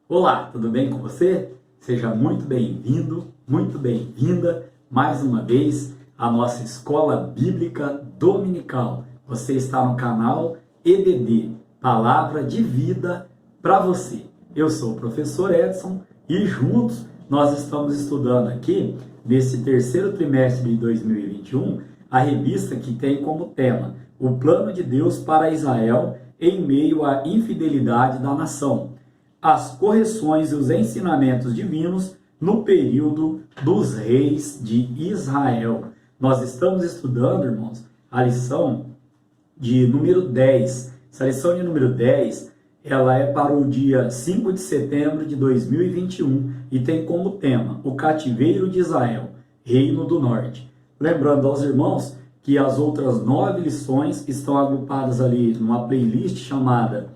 Olá, tudo bem com você? Seja muito bem-vindo, muito bem-vinda mais uma vez à nossa Escola Bíblica Dominical. Você está no canal EBD, Palavra de Vida para você. Eu sou o professor Edson e juntos nós estamos estudando aqui, nesse terceiro trimestre de 2021, a revista que tem como tema o plano de Deus para Israel em meio à infidelidade da nação. As correções e os ensinamentos divinos no período dos reis de Israel. Nós estamos estudando, irmãos, a lição de número 10. Essa lição de número 10, ela é para o dia 5 de setembro de 2021 e tem como tema o cativeiro de Israel, Reino do Norte. Lembrando aos irmãos que as outras 9 lições estão agrupadas ali numa playlist chamada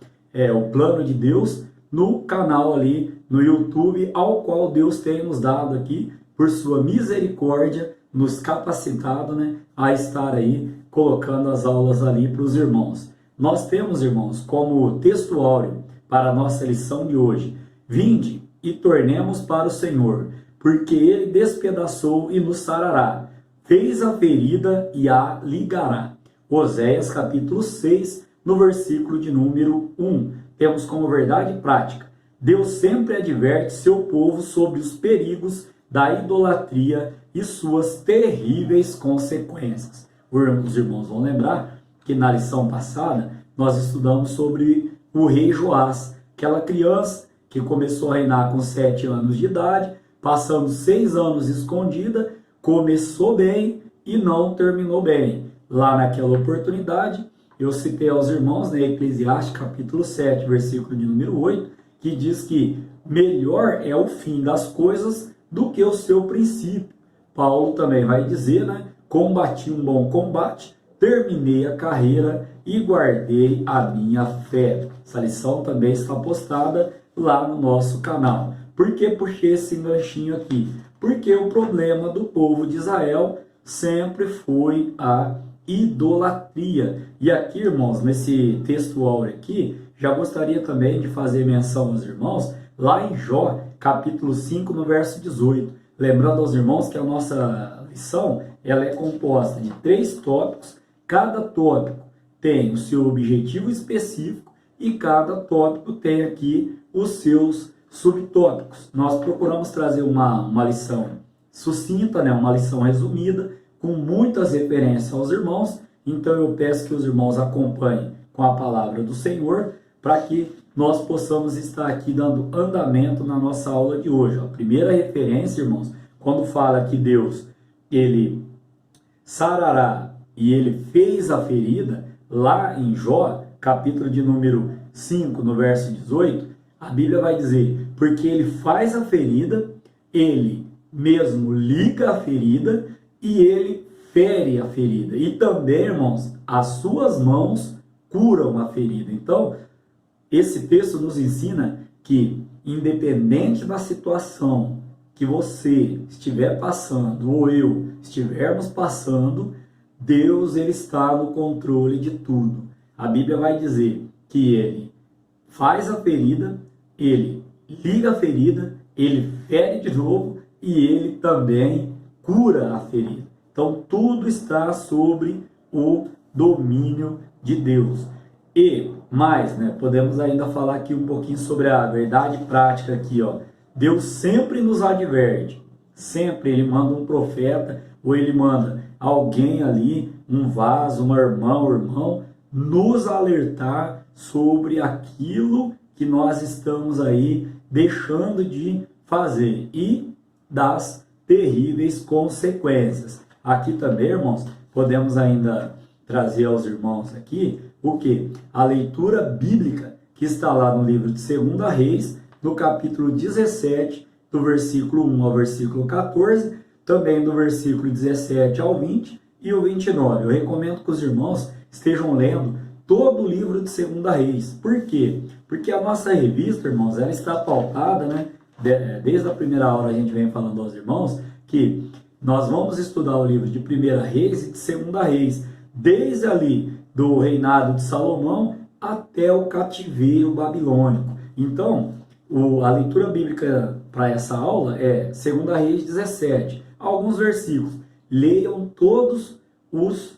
O Plano de Deus, no canal ali no YouTube, ao qual Deus tem nos dado aqui, por sua misericórdia, nos capacitado, a estar aí colocando as aulas ali para os irmãos. Nós temos, irmãos, como texto áureo para a nossa lição de hoje: vinde e tornemos para o Senhor, porque Ele despedaçou e nos sarará, fez a ferida e a ligará. Oséias capítulo 6, no versículo de número 1. Temos como verdade prática: Deus sempre adverte seu povo sobre os perigos da idolatria e suas terríveis consequências. Os irmãos vão lembrar que na lição passada nós estudamos sobre o rei Joás, aquela criança que começou a reinar com 7 anos de idade, passando 6 anos escondida, começou bem e não terminou bem. Lá naquela oportunidade, eu citei aos irmãos, Eclesiastes capítulo 7, versículo de número 8, que diz que melhor é o fim das coisas do que o seu princípio. Paulo também vai dizer, combati um bom combate, terminei a carreira e guardei a minha fé. Essa lição também está postada lá no nosso canal. Por que puxei esse ganchinho aqui? Porque o problema do povo de Israel sempre foi a idolatria. E aqui, irmãos, nesse texto áureo aqui, já gostaria também de fazer menção aos irmãos, lá em Jó, capítulo 5, no verso 18. Lembrando aos irmãos que a nossa lição, ela é composta de 3 tópicos, cada tópico tem o seu objetivo específico e cada tópico tem aqui os seus subtópicos. Nós procuramos trazer uma lição sucinta, uma lição resumida, com muitas referências aos irmãos. Então eu peço que os irmãos acompanhem com a palavra do Senhor, para que nós possamos estar aqui dando andamento na nossa aula de hoje. A primeira referência, irmãos, quando fala que Deus, Ele sarará e Ele fez a ferida, lá em Jó, capítulo de número 5, no verso 18, a Bíblia vai dizer: porque Ele faz a ferida, Ele mesmo liga a ferida, e Ele fere a ferida. E também, irmãos, as suas mãos curam a ferida. Então, esse texto nos ensina que, independente da situação que você estiver passando, ou eu estivermos passando, Deus, Ele está no controle de tudo. A Bíblia vai dizer que Ele faz a ferida, Ele liga a ferida, Ele fere de novo e Ele também cura a ferida. Então tudo está sobre o domínio de Deus. E mais, podemos ainda falar aqui um pouquinho sobre a verdade prática aqui, Deus sempre nos adverte, sempre Ele manda um profeta, ou Ele manda alguém ali, um vaso, uma irmã, um irmão, nos alertar sobre aquilo que nós estamos aí deixando de fazer e das terríveis consequências. Aqui também, irmãos, podemos ainda trazer aos irmãos aqui o que? A leitura bíblica que está lá no livro de 2 Reis, no capítulo 17, do versículo 1 ao versículo 14, também do versículo 17 ao 20 e o 29. Eu recomendo que os irmãos estejam lendo todo o livro de 2 Reis. Por quê? Porque a nossa revista, irmãos, ela está pautada, desde a primeira aula a gente vem falando aos irmãos que nós vamos estudar o livro de 1 Reis e de 2 Reis, desde ali do reinado de Salomão até o cativeiro babilônico. Então, A leitura bíblica para essa aula é 2 Reis 17, alguns versículos. Leiam todos os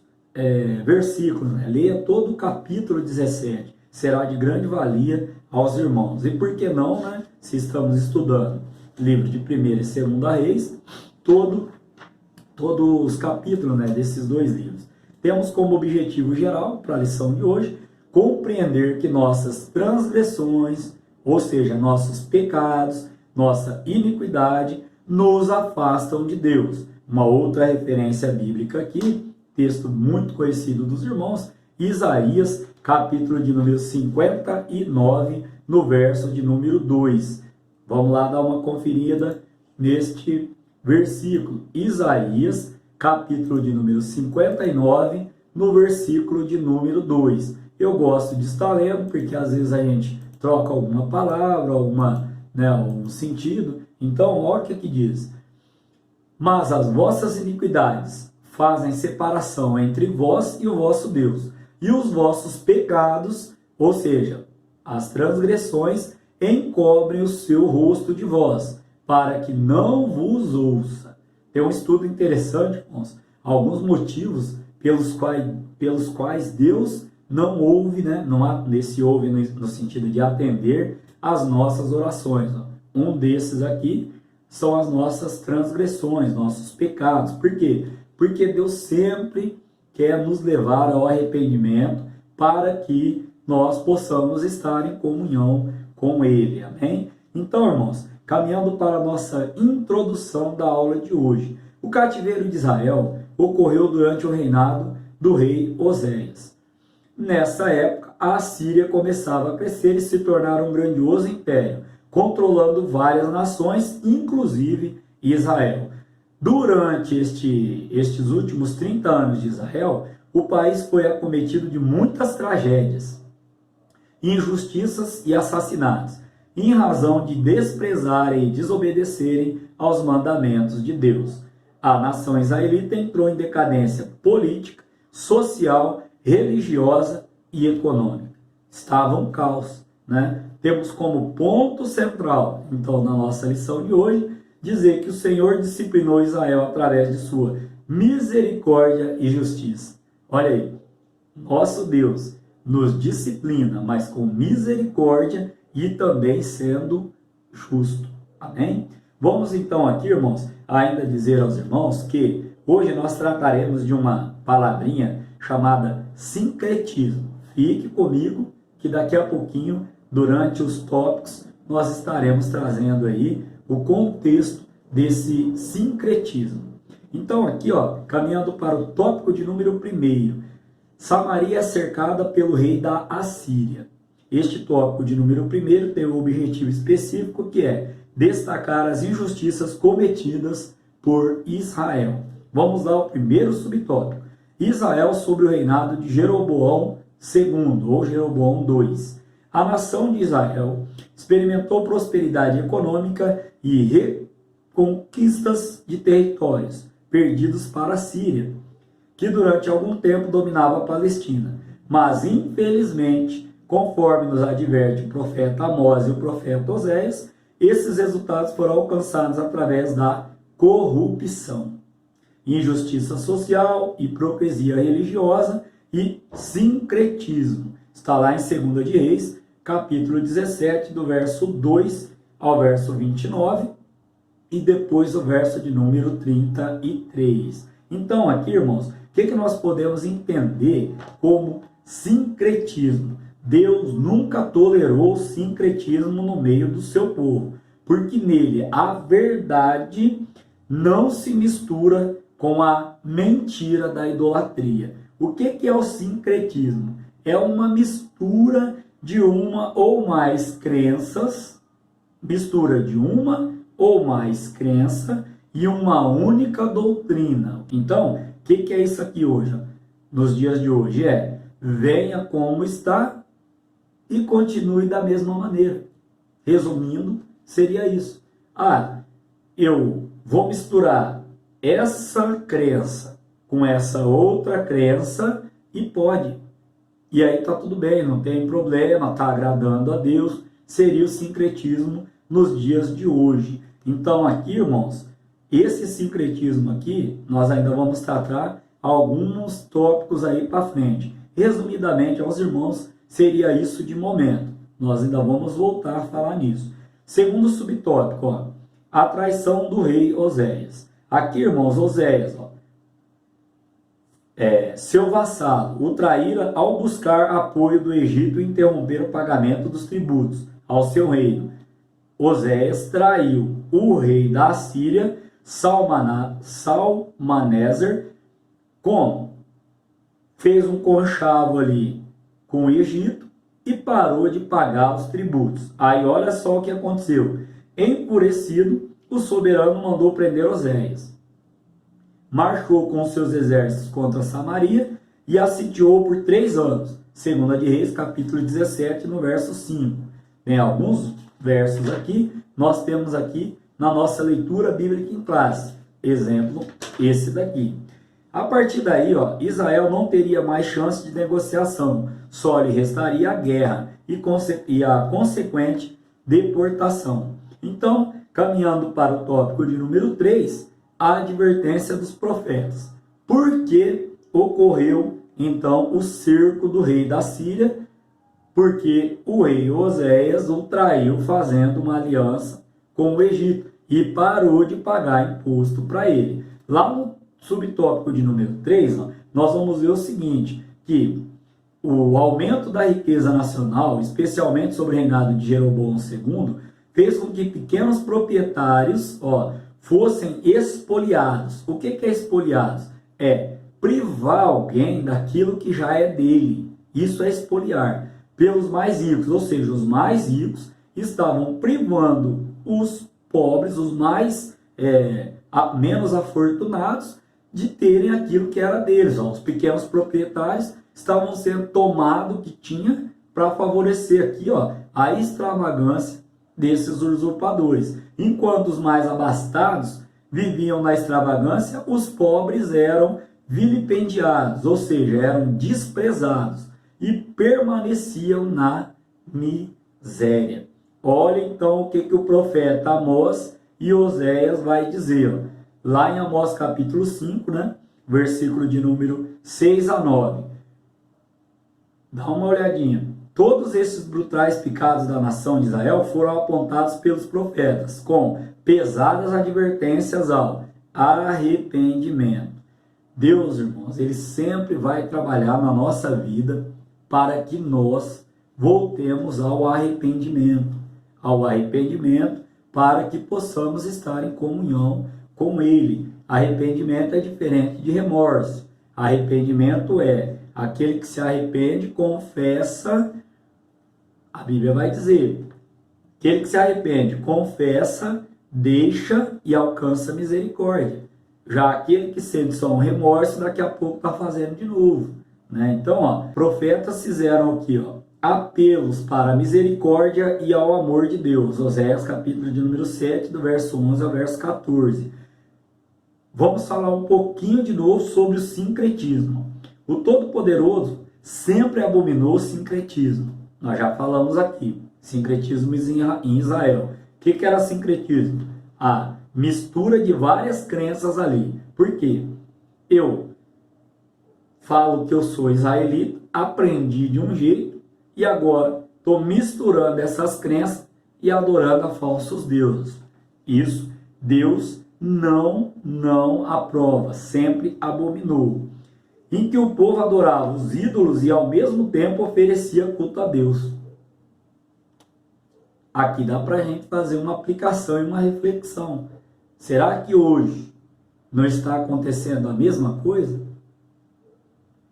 versículos, né? Leia todo o capítulo 17, será de grande valia aos irmãos. E por que não, né? Se estamos estudando livro de 1ª e 2ª Reis, todos os capítulos, né, desses dois livros. Temos como objetivo geral, para a lição de hoje, compreender que nossas transgressões, ou seja, nossos pecados, nossa iniquidade, nos afastam de Deus. Uma outra referência bíblica aqui, texto muito conhecido dos irmãos, Isaías, capítulo de número 59, no verso de número 2. Vamos lá dar uma conferida neste versículo. Isaías, capítulo de número 59, no versículo de número 2. Eu gosto de estar lendo, porque às vezes a gente troca alguma palavra, algum sentido. Então, olha o que aqui diz. Mas as vossas iniquidades fazem separação entre vós e o vosso Deus, e os vossos pecados, ou seja, as transgressões, encobrem o seu rosto de vós, para que não vos ouça. Tem um estudo interessante, irmãos, alguns motivos pelos quais Deus não ouve, né? Não há nesse ouve no sentido de atender as nossas orações. Um desses aqui são as nossas transgressões, nossos pecados. Por quê? Porque Deus sempre quer nos levar ao arrependimento para que nós possamos estar em comunhão com Ele. Amém? Então, irmãos, caminhando para a nossa introdução da aula de hoje. O cativeiro de Israel ocorreu durante o reinado do rei Oséias. Nessa época, a Assíria começava a crescer e se tornar um grandioso império, controlando várias nações, inclusive Israel. Durante estes últimos 30 anos de Israel, o país foi acometido de muitas tragédias, injustiças e assassinatos, em razão de desprezarem e desobedecerem aos mandamentos de Deus. A nação israelita entrou em decadência política, social, religiosa e econômica. Estava um caos, né? Temos como ponto central, então, na nossa lição de hoje, dizer que o Senhor disciplinou Israel através de sua misericórdia e justiça. Olha aí, nosso Deus nos disciplina, mas com misericórdia e também sendo justo. Amém? Vamos então aqui, irmãos, ainda dizer aos irmãos que hoje nós trataremos de uma palavrinha chamada sincretismo. Fique comigo que daqui a pouquinho, durante os tópicos, nós estaremos trazendo aí o contexto desse sincretismo. Então aqui, caminhando para o tópico de número 1, Samaria é cercada pelo rei da Assíria. Este tópico de número 1 tem um objetivo específico que é destacar as injustiças cometidas por Israel. Vamos lá ao primeiro subtópico. Israel sob o reinado de Jeroboão II, ou Jeroboão II. A nação de Israel experimentou prosperidade econômica e reconquistas de territórios perdidos para a Síria, que durante algum tempo dominava a Palestina. Mas, infelizmente, conforme nos adverte o profeta Amós e o profeta Oséias, esses resultados foram alcançados através da corrupção, injustiça social, hipocrisia religiosa e sincretismo. Está lá em 2 de Reis, capítulo 17, do verso 2 ao verso 29, e depois o verso de número 33. Então, aqui, irmãos, o que nós podemos entender como sincretismo? Deus nunca tolerou o sincretismo no meio do seu povo, porque nele a verdade não se mistura com a mentira da idolatria. O que é o sincretismo? É uma mistura de uma ou mais crenças, e uma única doutrina. Então, o que é isso aqui hoje? Nos dias de hoje venha como está e continue da mesma maneira. Resumindo, seria isso. Eu vou misturar essa crença com essa outra crença e pode. E aí tá tudo bem, não tem problema, tá agradando a Deus. seria o sincretismo nos dias de hoje. Então aqui, irmãos, esse sincretismo aqui, nós ainda vamos tratar alguns tópicos aí para frente. Resumidamente, aos irmãos, seria isso de momento. Nós ainda vamos voltar a falar nisso. Segundo subtópico, ó, a traição do rei Oséias. Aqui, irmãos, Oséias, ó, seu vassalo o traíra ao buscar apoio do Egito e interromper o pagamento dos tributos ao seu reino. Oséias traiu o rei da Assíria, Salmaneser, como? Fez um conchavo ali com o Egito e parou de pagar os tributos. Aí olha só o que aconteceu. Enfurecido, o soberano mandou prender Oséias. Marchou com seus exércitos contra Samaria e a sitiou por 3 anos. Segunda de Reis, capítulo 17, no verso 5. Tem alguns versos aqui, nós temos aqui na nossa leitura bíblica em classe. Exemplo, esse daqui. A partir daí, ó, Israel não teria mais chance de negociação, só lhe restaria a guerra e a consequente deportação. Então, caminhando para o tópico de número 3, a advertência dos profetas. Por que ocorreu, então, o cerco do rei da Síria? Porque o rei Oséias o traiu fazendo uma aliança com o Egito e parou de pagar imposto para ele. Lá no subtópico de número 3, ó, nós vamos ver o seguinte, que o aumento da riqueza nacional, especialmente sobre o reinado de Jeroboão II, fez com que pequenos proprietários, ó, fossem expoliados. O que é expoliados? É privar alguém daquilo que já é dele. Isso é expoliar. Pelos mais ricos, ou seja, os mais ricos estavam privando os pobres, os mais menos afortunados, de terem aquilo que era deles. Ó. Os pequenos proprietários estavam sendo tomados o que tinha para favorecer aqui, ó, a extravagância desses usurpadores. Enquanto os mais abastados viviam na extravagância, os pobres eram vilipendiados, ou seja, eram desprezados e permaneciam na miséria. Olha então o que o profeta Amós e Oséias vai dizer. Ó. Lá em Amós capítulo 5, né, versículo de número 6 a 9. Dá uma olhadinha. Todos esses brutais pecados da nação de Israel foram apontados pelos profetas, com pesadas advertências ao arrependimento. Deus, irmãos, Ele sempre vai trabalhar na nossa vida para que nós voltemos ao arrependimento. Ao arrependimento para que possamos estar em comunhão com Ele. Arrependimento é diferente de remorso. Arrependimento é aquele que se arrepende, confessa. A Bíblia vai dizer, aquele que se arrepende, confessa, deixa e alcança misericórdia. Já aquele que sente só um remorso, daqui a pouco está fazendo de novo. Né? Então, ó, profetas fizeram aqui, ó, apelos para a misericórdia e ao amor de Deus. Oséias, capítulo de número 7, do verso 11 ao verso 14. Vamos falar um pouquinho de novo sobre o sincretismo. O Todo-Poderoso sempre abominou o sincretismo. Nós já falamos aqui, sincretismo em Israel. O que era sincretismo? A mistura de várias crenças ali. Por quê? Eu falo que eu sou israelita, aprendi de um jeito e agora estou misturando essas crenças e adorando a falsos deuses. Isso Deus não aprova, sempre abominou. Em que o povo adorava os ídolos e ao mesmo tempo oferecia culto a Deus. Aqui dá para a gente fazer uma aplicação e uma reflexão. Será que hoje não está acontecendo a mesma coisa?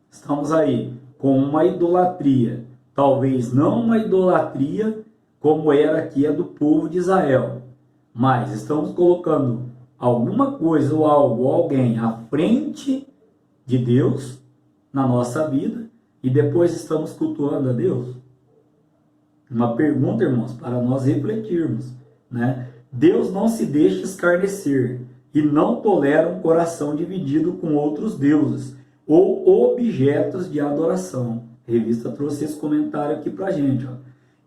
Estamos aí com uma idolatria, talvez não uma idolatria como era aqui a do povo de Israel, mas estamos colocando alguma coisa ou algo, ou alguém à frente de Deus na nossa vida e depois estamos cultuando a Deus? Uma pergunta, irmãos, para nós refletirmos, né? Deus não se deixa escarnecer e não tolera um coração dividido com outros deuses ou objetos de adoração. A revista trouxe esse comentário aqui pra gente, ó.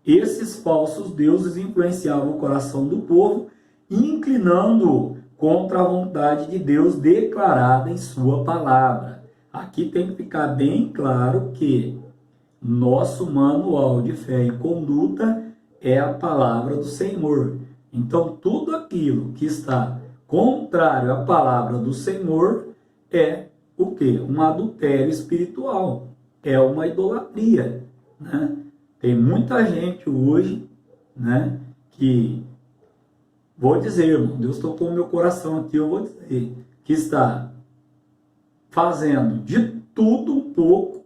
esses falsos deuses influenciavam o coração do povo, inclinando-o contra a vontade de Deus declarada em sua palavra. Aqui tem que ficar bem claro que nosso manual de fé e conduta é a palavra do Senhor. Então, tudo aquilo que está contrário à palavra do Senhor é o quê? Um adultério espiritual. É uma idolatria, né? Tem muita gente hoje, né, que, vou dizer, irmão, Deus tocou o meu coração aqui, eu vou dizer, que está fazendo de tudo um pouco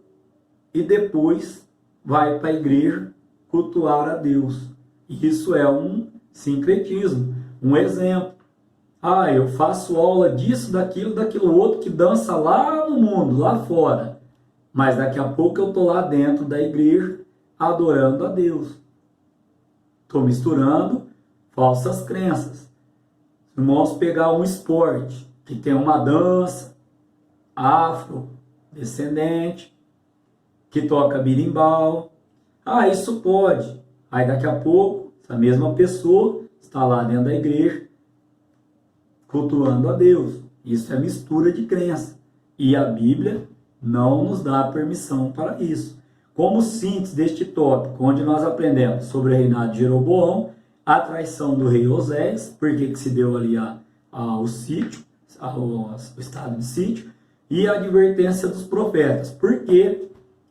e depois vai para a igreja cultuar a Deus. Isso é um sincretismo, um exemplo. Ah, eu faço aula disso, daquilo outro, que dança lá no mundo, lá fora. Mas daqui a pouco eu estou lá dentro da igreja adorando a Deus. Estou misturando falsas crenças. Irmãos, pegar um esporte que tem uma dança afro, descendente, que toca berimbau. Ah, isso pode. Aí daqui a pouco, essa mesma pessoa está lá dentro da igreja cultuando a Deus. Isso é mistura de crença. E a Bíblia não nos dá permissão para isso. Como síntese deste tópico, onde nós aprendemos sobre o reinado de Jeroboão, a traição do rei Oséias, porque que se deu ali o sítio, o estado de sítio, e a advertência dos profetas. Porque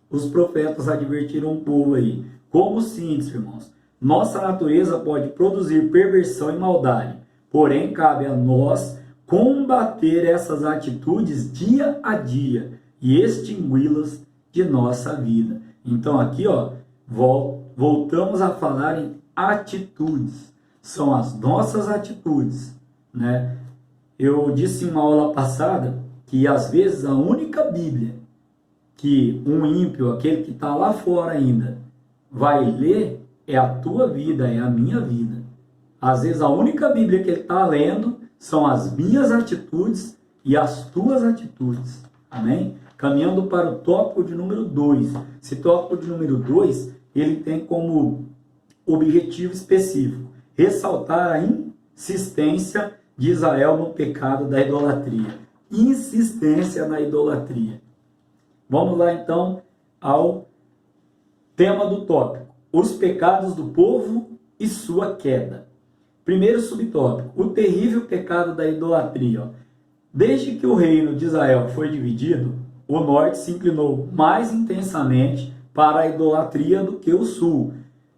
os profetas advertiram o povo aí. Como síntese, irmãos, nossa natureza pode produzir perversão e maldade, porém cabe a nós combater essas atitudes dia a dia e extingui-las de nossa vida. Então aqui, voltamos a falar em atitudes. São as nossas atitudes, né? Eu disse em uma aula passada que às vezes a única Bíblia que um ímpio, aquele que está lá fora ainda, vai ler é a tua vida, é a minha vida. Às vezes a única Bíblia que ele está lendo são as minhas atitudes e as tuas atitudes. Amém? Caminhando para o tópico de número 2. Esse tópico de número 2, ele tem como objetivo específico ressaltar a insistência de Israel no pecado da idolatria. Insistência na idolatria. Vamos lá então ao tema do tópico: os pecados do povo e sua queda. Primeiro subtópico: o terrível pecado da idolatria. Desde que o reino de Israel foi dividido, o norte se inclinou mais intensamente para a idolatria do que o sul.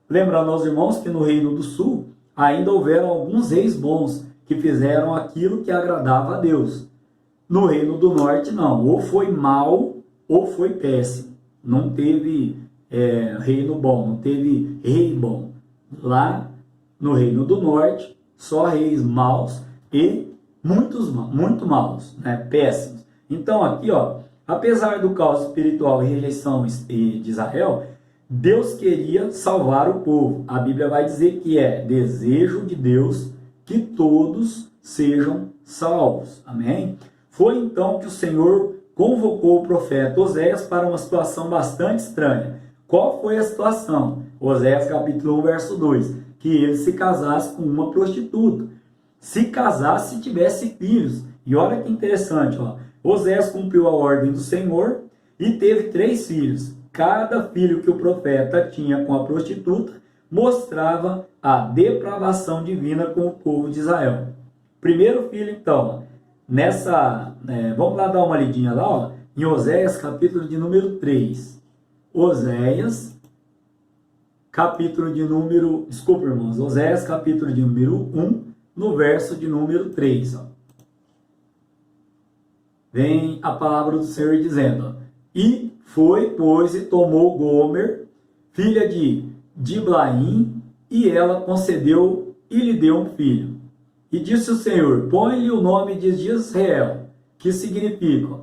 Lembrando aos irmãos que no reino do sul ainda houveram alguns reis bons que fizeram aquilo que agradava a Deus. No reino do norte não, ou foi mal ou foi péssimo. Não teve reino bom, não teve rei bom. Lá no reino do norte, só reis maus e muito maus, né? Péssimos. Então aqui, apesar do caos espiritual e rejeição de Israel, Deus queria salvar o povo. A Bíblia vai dizer que é desejo de Deus que todos sejam salvos. Amém? Foi então que o Senhor convocou o profeta Oséias para uma situação bastante estranha. Qual foi a situação? Oséias capítulo 1, verso 2. Que ele se casasse com uma prostituta. Se casasse e tivesse filhos. E olha que interessante, Oséias cumpriu a ordem do Senhor e teve 3 filhos. Cada filho que o profeta tinha com a prostituta mostrava a depravação divina com o povo de Israel. Primeiro filho, então, vamos lá dar uma lidinha lá, em Oséias, capítulo de número 3. Oséias, capítulo de número... Desculpa, irmãos. Oséias, capítulo de número 1, no verso de número 3. Vem a palavra do Senhor dizendo, e foi, pois, e tomou Gomer, filha de Diblaim, e ela concedeu e lhe deu um filho. E disse o Senhor, põe-lhe o nome de Israel, que significa,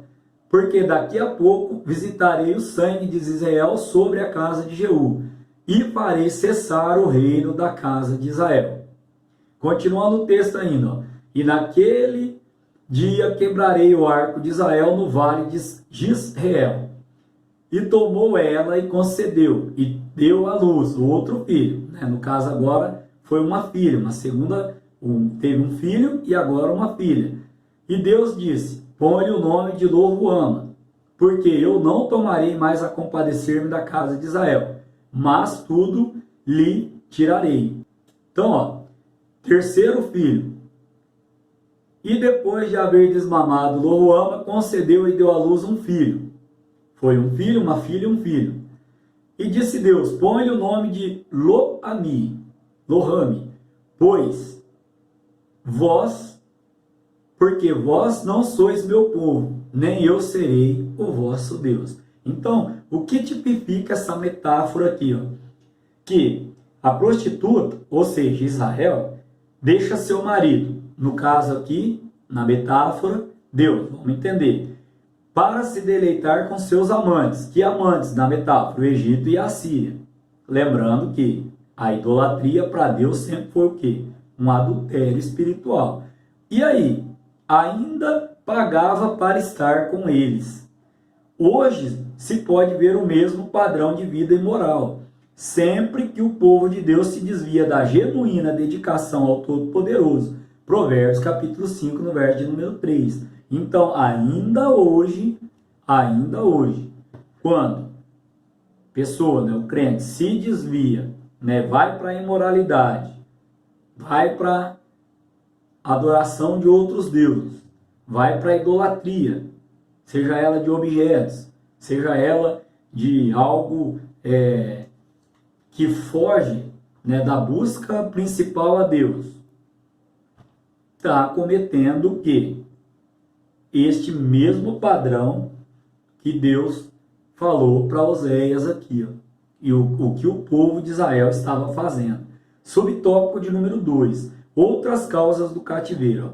porque daqui a pouco visitarei o sangue de Israel sobre a casa de Jeú, e farei cessar o reino da casa de Israel. Continuando o texto ainda, e naquele dia quebrarei o arco de Israel no vale de Jezreel. E tomou ela e concedeu, e deu à luz outro filho, né? No caso agora foi uma filha, teve um filho e agora uma filha. E Deus disse: põe-lhe o nome de Lo-ruama, porque eu não tomarei mais a compadecer-me da casa de Israel, mas tudo lhe tirarei. Então, ó, terceiro filho. E depois de haver desmamado Lo-ruama, concedeu e deu à luz um filho. Foi um filho, uma filha e um filho. E disse Deus: põe-lhe o nome de Lo-ami, porque vós não sois meu povo, nem eu serei o vosso Deus. Então, o que tipifica essa metáfora aqui? Ó? Que a prostituta, ou seja, Israel, deixa seu marido, no caso aqui, na metáfora, Deus, vamos entender, para se deleitar com seus amantes. Que amantes, na metáfora? O Egito e a Síria. Lembrando que a idolatria para Deus sempre foi o quê? Um adultério espiritual. E aí, ainda pagava para estar com eles. Hoje se pode ver o mesmo padrão de vida imoral. Sempre que o povo de Deus se desvia da genuína dedicação ao Todo-Poderoso. Provérbios capítulo 5, no verso de número 3. Então, ainda hoje, quando pessoa, né, o crente, se desvia, né, vai para a imoralidade, vai para a adoração de outros deuses, vai para a idolatria, seja ela de objetos, seja ela de algo que foge, né, da busca principal a Deus, está cometendo o quê? Este mesmo padrão que Deus falou para Oséias aqui, ó, e o que o povo de Israel estava fazendo. Subtópico de número 2, outras causas do cativeiro.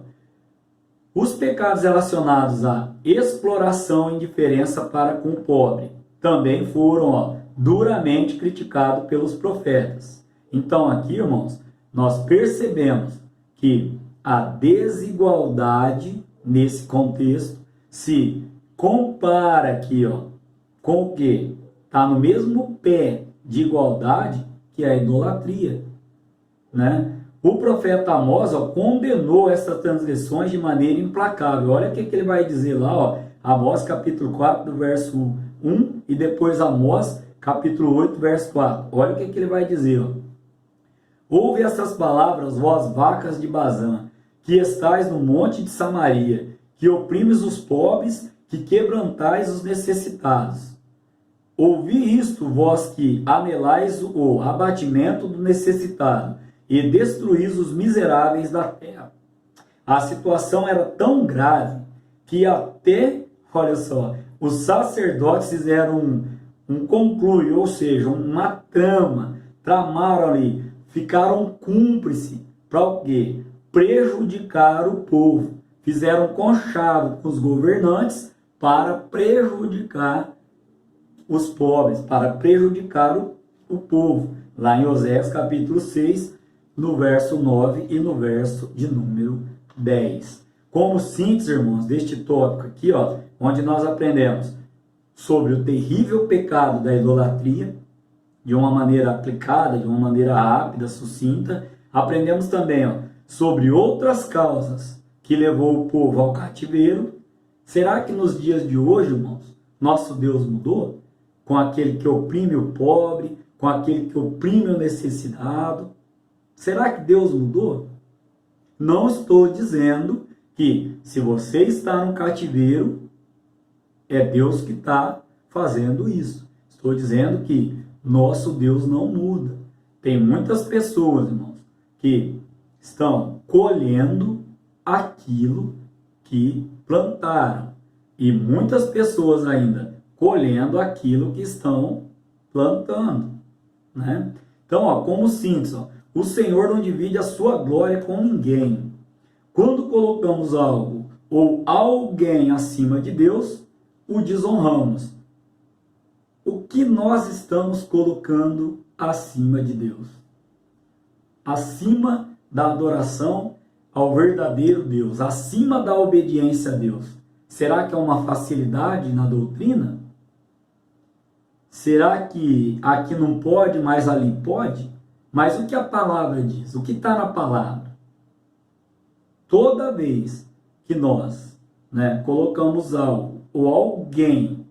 Ó. Os pecados relacionados à exploração e indiferença para com o pobre também foram duramente criticados pelos profetas. Então aqui, irmãos, nós percebemos que a desigualdade nesse contexto se compara aqui, ó, com o que está no mesmo pé de igualdade que a idolatria, né? O profeta Amós, ó, condenou essas transgressões de maneira implacável. Olha o que ele vai dizer lá, ó, Amós capítulo 4, do verso 1, e depois Amós capítulo 8, verso 4. Olha o que ele vai dizer, ó. Ouve essas palavras, vós vacas de Bazã, que estais no monte de Samaria, que oprimes os pobres, que quebrantais os necessitados. Ouvi isto, vós que anelais o abatimento do necessitado, e destruís os miseráveis da terra. A situação era tão grave, que até, olha só, os sacerdotes fizeram um conclui, ou seja, uma trama, tramaram ali, ficaram cúmplices para o quê? Prejudicar o povo. Fizeram conchavo com os governantes para prejudicar os pobres, para prejudicar o povo. Lá em Oséias capítulo 6, no verso 9 e no verso de número 10. Como síntese, irmãos, deste tópico aqui, ó, onde nós aprendemos sobre o terrível pecado da idolatria, de uma maneira aplicada, de uma maneira rápida, sucinta, aprendemos também, ó, sobre outras causas que levou o povo ao cativeiro. Será que nos dias de hoje, irmãos, nosso Deus mudou? Com aquele que oprime o pobre, com aquele que oprime o necessitado? Será que Deus mudou? Não estou dizendo que se você está no cativeiro, é Deus que está fazendo isso. Estou dizendo que nosso Deus não muda. Tem muitas pessoas, irmãos, que estão colhendo aquilo que plantaram. E muitas pessoas ainda colhendo aquilo que estão plantando, né? Então, ó, como síntese, ó, o Senhor não divide a sua glória com ninguém. Quando colocamos algo ou alguém acima de Deus, o desonramos. O que nós estamos colocando acima de Deus? Acima da adoração ao verdadeiro Deus, acima da obediência a Deus. Será que é uma facilidade na doutrina? Será que aqui não pode, mas ali pode? Mas o que a palavra diz? O que está na palavra? Toda vez que nós, colocamos algo ou alguém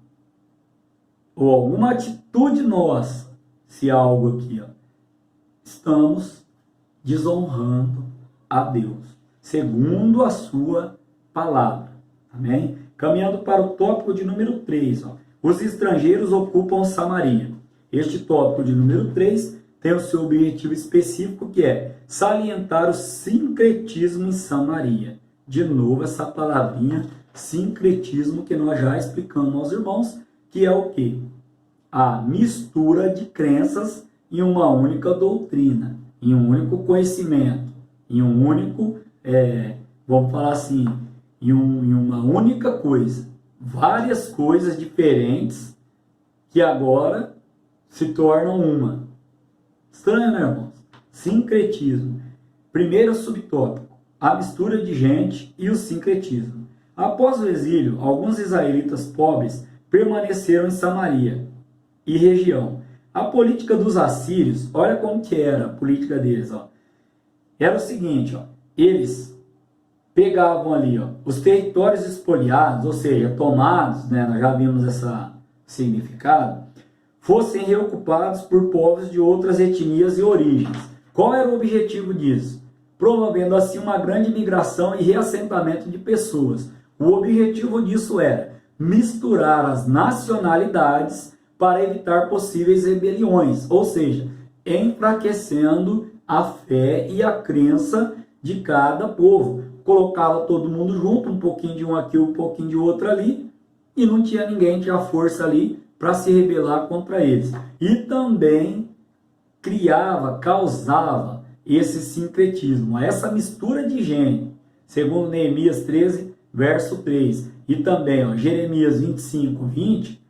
ou alguma atitude nossa, se algo aqui, estamos desonrando a Deus, segundo a sua palavra. Amém? Caminhando para o tópico de número 3, os estrangeiros ocupam Samaria. Este tópico de número 3 tem o seu objetivo específico, que é salientar o sincretismo em Samaria. De novo, essa palavrinha, sincretismo, que nós já explicamos aos irmãos, que é o quê? A mistura de crenças em uma única doutrina, em um único conhecimento, em um único, vamos falar assim, em uma única coisa. Várias coisas diferentes que agora se tornam uma. Estranho, né, irmãos? Sincretismo. Primeiro subtópico, a mistura de gente e o sincretismo. Após o exílio, alguns israelitas pobres permaneceram em Samaria e região. A política dos assírios, olha como que era a política deles. Era o seguinte, eles pegavam ali os territórios espoliados, ou seja, tomados, nós já vimos esse significado, fossem reocupados por povos de outras etnias e origens. Qual era o objetivo disso? Promovendo assim uma grande migração e reassentamento de pessoas. O objetivo disso era misturar as nacionalidades para evitar possíveis rebeliões, ou seja, enfraquecendo a fé e a crença de cada povo. Colocava todo mundo junto, um pouquinho de um aqui, um pouquinho de outro ali, e não tinha ninguém que tinha força ali para se rebelar contra eles. E também causava esse sincretismo, essa mistura de gente, segundo Neemias 13, verso 3, e também Jeremias 25, 20,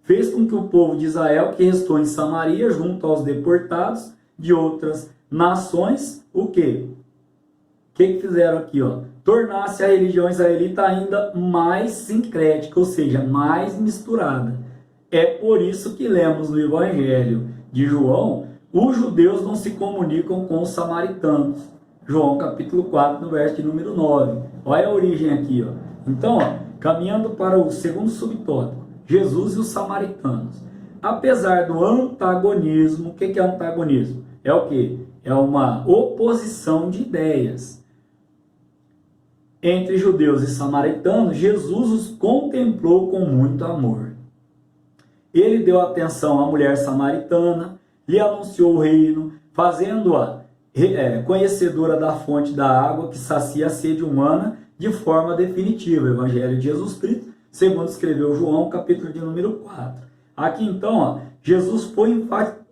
fez com que o povo de Israel, que restou em Samaria, junto aos deportados de outras nações, o quê? O que fizeram aqui? Tornasse a religião israelita ainda mais sincrética, ou seja, mais misturada. É por isso que lemos no Evangelho de João, os judeus não se comunicam com os samaritanos. João capítulo 4, no verso de número 9. Olha a origem aqui. Então, caminhando para o segundo subtópico, Jesus e os samaritanos. Apesar do antagonismo, o que é antagonismo? É o quê? É uma oposição de ideias entre judeus e samaritanos. Jesus os contemplou com muito amor. Ele deu atenção à mulher samaritana, lhe anunciou o reino, fazendo-a conhecedora da fonte da água que sacia a sede humana de forma definitiva. O Evangelho de Jesus Cristo, segundo escreveu João, capítulo de número 4. Aqui então, Jesus foi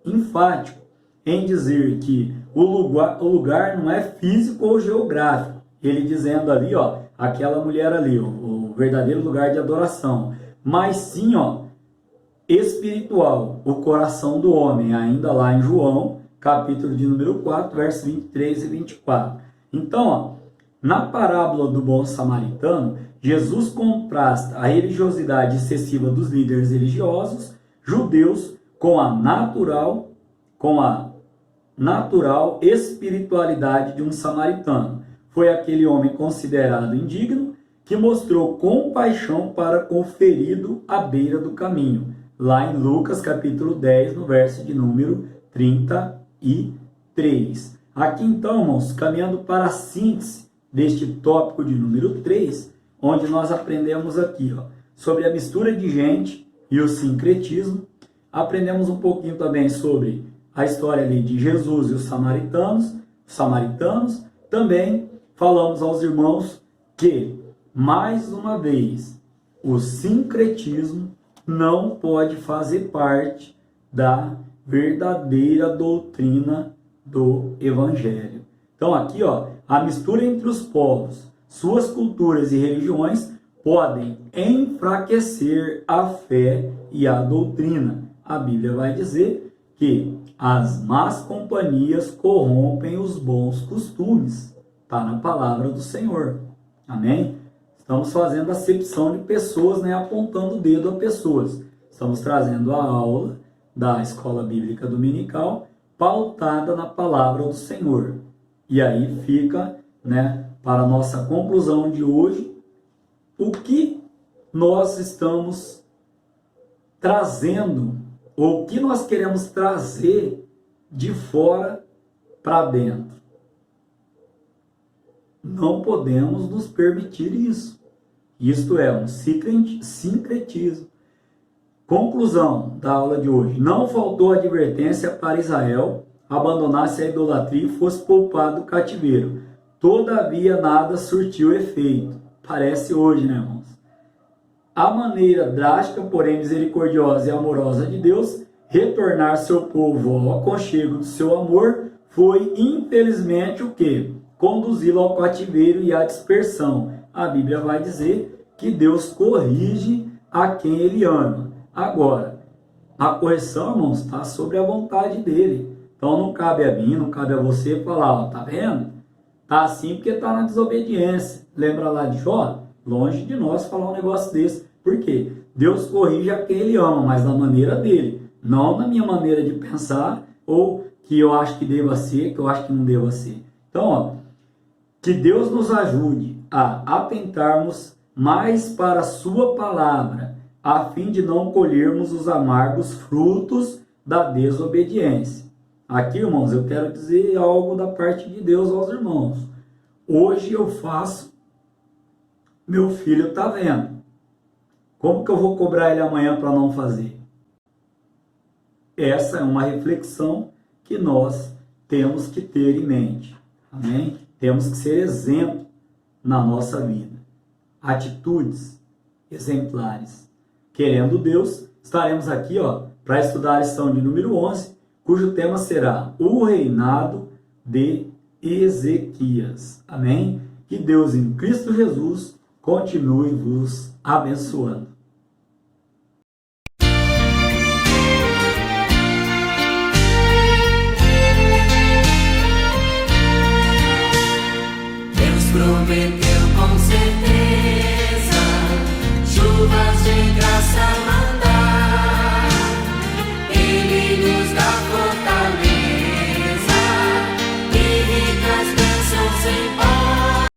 enfático em dizer que o lugar não é físico ou geográfico. Ele dizendo ali, aquela mulher ali, o verdadeiro lugar de adoração, mas sim, espiritual, o coração do homem, ainda lá em João, capítulo de número 4, versos 23 e 24. Então, na parábola do bom samaritano, Jesus contrasta a religiosidade excessiva dos líderes religiosos judeus com a natural espiritualidade de um samaritano. Foi aquele homem considerado indigno que mostrou compaixão para com o ferido à beira do caminho, lá em Lucas capítulo 10, no verso de número 33. Aqui então, irmãos, caminhando para a síntese deste tópico de número 3, onde nós aprendemos aqui sobre a mistura de gente e o sincretismo. Aprendemos um pouquinho também sobre a história ali de Jesus e os samaritanos. Também falamos aos irmãos que, mais uma vez, o sincretismo não pode fazer parte da verdadeira doutrina do Evangelho. Então aqui, a mistura entre os povos, suas culturas e religiões podem enfraquecer a fé e a doutrina. A Bíblia vai dizer que as más companhias corrompem os bons costumes. Está na palavra do Senhor. Amém? Estamos fazendo acepção de pessoas, apontando o dedo a pessoas. Estamos trazendo a aula da Escola Bíblica Dominical pautada na Palavra do Senhor. E aí fica, para a nossa conclusão de hoje, o que nós estamos trazendo, ou o que nós queremos trazer de fora para dentro. Não podemos nos permitir isso. Isto é um sincretismo. Conclusão da aula de hoje. Não faltou advertência para Israel abandonasse a idolatria e fosse poupado do cativeiro. Todavia nada surtiu efeito. Parece hoje, irmãos? A maneira drástica, porém misericordiosa e amorosa de Deus retornar seu povo ao aconchego do seu amor foi, infelizmente, o quê? Conduzi-lo ao cativeiro e à dispersão. A Bíblia vai dizer que Deus corrige a quem Ele ama. Agora, a correção, irmãos, está sobre a vontade dEle. Então não cabe a mim, não cabe a você falar, tá vendo? Tá assim porque tá na desobediência. Lembra lá de Jó? Longe de nós falar um negócio desse. Por quê? Deus corrige a quem Ele ama, mas da maneira dEle. Não na minha maneira de pensar, ou que eu acho que deva ser, que eu acho que não deva ser. Então, que Deus nos ajude a atentarmos mais para a sua palavra, a fim de não colhermos os amargos frutos da desobediência. Aqui, irmãos, eu quero dizer algo da parte de Deus aos irmãos. Hoje eu faço, meu filho está vendo. Como que eu vou cobrar ele amanhã para não fazer? Essa é uma reflexão que nós temos que ter em mente. Amém? Temos que ser exemplo na nossa vida. Atitudes exemplares. Querendo Deus, estaremos aqui para estudar a lição de número 11, cujo tema será o reinado de Ezequias. Amém? Que Deus em Cristo Jesus continue vos abençoando. Deus prometeu com certeza chuvas de graça.